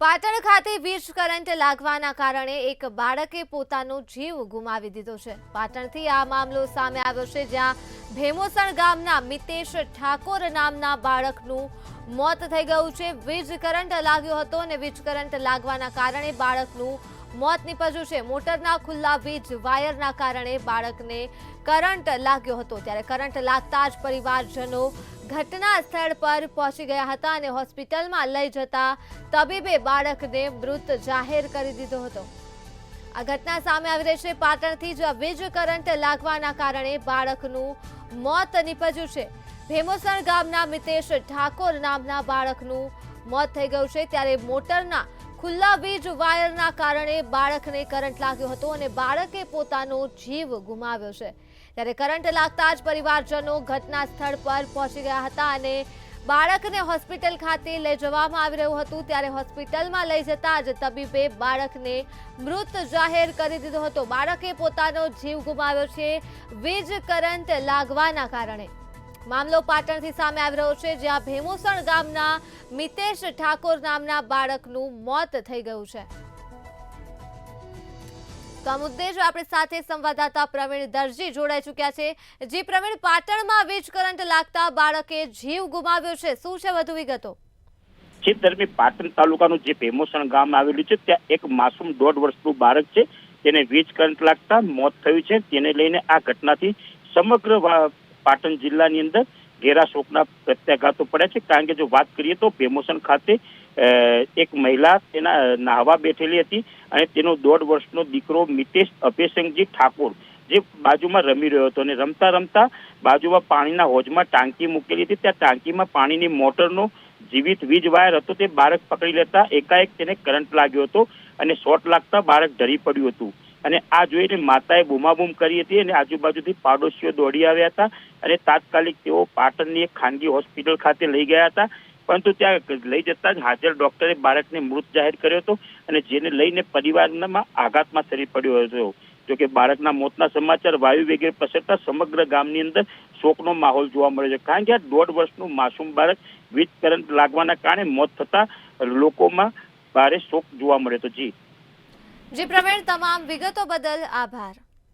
પાટણ ખાતે વીજ કરંટ લાગવાના કારણે એક બાળકે પોતાનો જીવ ગુમાવી દીધો છે। પાટણથી આ મામલો સામે આવ્યો છે, જ્યાં ભેમોસણ ગામના મિતેશ ઠાકોર નામના બાળકનું મોત થઈ ગયું છે। વીજ કરંટ લાગ્યો હતો અને વીજ કરંટ લાગવાના કારણે બાળકનું મોત નીપજ્યું છે। મોટરના ખુલ્લા વીજ વાયરના કારણે બાળકને કરંટ લાગ્યો હતો, ત્યારે કરંટ લાગતા જ પરિવારજનો ઘટના સ્થળ પર પહોંચી ગયા હતા અને હોસ્પિટલમાં લઈ જતા તબીબે બાળકને મૃત જાહેર કરી દીધો હતો। આ ઘટના સામે આવી રહી છે પાટણથી, જ્યાં વીજ કરંટ લાગવાના કારણે બાળકનું મોત નીપજ્યું છે। ભેમોસણ ગામના મિતેશ ઠાકોર નામના બાળકનું મોત થઈ ગયું છે, ત્યારે મોટરના ખુલ્લા વીજ વાયરના કારણે બાળકને કરંટ લાગ્યો હતો અને બાળકે પોતાનો જીવ ગુમાવ્યો છે। ત્યારે કરંટ લાગતા જ પરિવારજનો ઘટના સ્થળ પર પહોંચી ગયા હતા અને બાળકને હોસ્પિટલ ખાતે લઈ જવામાં આવી રહ્યું હતું, ત્યારે હોસ્પિટલમાં લઈ જતા જ તબીબે બાળકને મૃત જાહેર કરી દીધો હતો। બાળકે પોતાનો જીવ ગુમાવ્યો છે વીજ કરંટ લાગવાના કારણે। મામલો પાટણથી સામે આવી રહ્યો છે, જ્યાં ભેમોસણ ગામના મિતેશ ઠાકોર નામના બાળકનું મોત થઈ ગયું છે। તો આ મુદ્દે જો આપણી સાથે સંવાદદાતા પ્રવીણ દરજી જોડાઈ ચૂક્યા છે। જી પ્રવીણ, પાટણમાં વીજ કરંટ લાગતા બાળકે જીવ ગુમાવ્યો છે, શું છે વધુ વિગતો? જે દરમિયાન પાટણ તાલુકાનું જે ભેમોસણ ગામ આવેલું છે, ત્યાં એક માસૂમ 1.5 વર્ષનું બાળક છે, તેને વીજ કરંટ લાગતા મોત થયું છે। તેને લઈને આ ઘટનાથી સમગ્ર પાટણ જિલ્લાની અંદર ઘેરા શોકના પ્રત્યાઘાતો પડ્યા છે। કારણ કે જો વાત કરીએ તો ભેમોસણ ખાતે એક મહિલા તેના નાહવા બેઠેલી હતી અને તેનો 1.5 વર્ષનો દીકરો મિતેશ અભયસિંહજી ઠાકોર જે બાજુમાં રમી રહ્યો હતો અને રમતા રમતા બાજુમાં પાણીના હોજમાં ટાંકી મૂકેલી હતી, ત્યાં ટાંકીમાં પાણીની મોટરનો જીવિત વીજ વાયર હતો, તે બાળક પકડી લેતા એકાએક તેને કરંટ લાગ્યો હતો અને શોર્ટ લાગતા બાળક ઢળી પડ્યું હતું અને આ જોઈને માતાએ બૂમાબૂમ કરી હતી અને આજુબાજુથી પાડોશીઓ દોડી આવ્યા હતા અને તાત્કાલિક તેઓ પાટણની એક ખાનગી હોસ્પિટલ ખાતે લઈ ગયા હતા, પરંતુ ત્યાં લઈ જતા જ હાજર ડોક્ટરે બાળકને મૃત જાહેર કર્યો હતો અને જેને લઈને પરિવારમાં આઘાતમાં સરી પડ્યો હતો। જોકે બાળકના મોતના સમાચાર વાયુ વેગે પસરતા સમગ્ર ગામની અંદર શોકનો માહોલ જોવા મળ્યો છે, કારણ કે આ 1.5 વર્ષનું માસૂમ બાળક વીજ કરંટ લાગવાના કારણે મોત થતા લોકોમાં ભારે શોક જોવા મળ્યો હતો। જી પ્રવીણ, તમામ વિગતો બદલ આભાર।